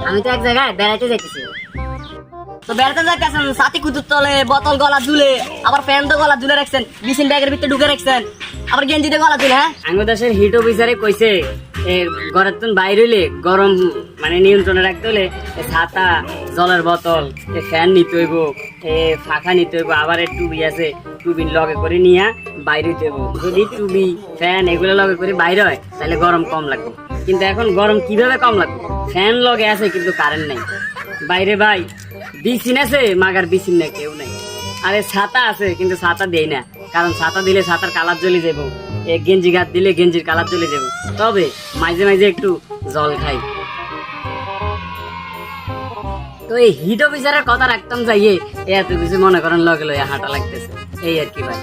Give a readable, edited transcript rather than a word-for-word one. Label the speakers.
Speaker 1: আমি তো এক জায়গায় বেড়াইতে যাইতেছি। তো বেড়াতে যাইতেছেন, সাথী কুতুর তলে বোতল গলা দুলে, আবার ফ্যান তো গলা দুলে রাখছেন, বিশিন ব্যাগের ভিতরে ঢুকে রাখছেন, আবার গেঞ্জিতে গলা দুলে। হ্যাঁ,
Speaker 2: বাংলাদেশের হিট অফিসারে কইছে ঘরের তুন বাইরে হইলে গরম মানে নিয়ন্ত্রণে রাখতে হলে ছাতা, জলের বোতল, ফ্যান নিতে হইব, ফাঁকা নিতে হইব, আবার টুবি আছে, টুবির লগে করে নিয়ে বাইরে হইতে হইব। যদি টুবি ফ্যান এগুলো লগে করে বাইরে হয় তাহলে গরম কম লাগবে। কিন্তু এখন গরম কিভাবে কম লাগবে? ফ্যান লগে আছে কিন্তু কারেন্ট নাই। বাইরে ভাই বিছিন আছে, মাগার বিছিন না কেউ নাই। আরে ছাতা আছে কিন্তু ছাতা দেই না, কারণ ছাতা দিলে ছাতার কালার জ্বলে যাবো, গেঞ্জি গাছ দিলে গেঞ্জির কালার চলে যাবো। তবে মাঝে মাঝে একটু জল খাই। তো এই হিট অফিসারের কথা রাখতাম যাইয়ে এত কিছু মনে করেন লগে লগে হাঁটা লাগতেছে, এই আর কি ভাই।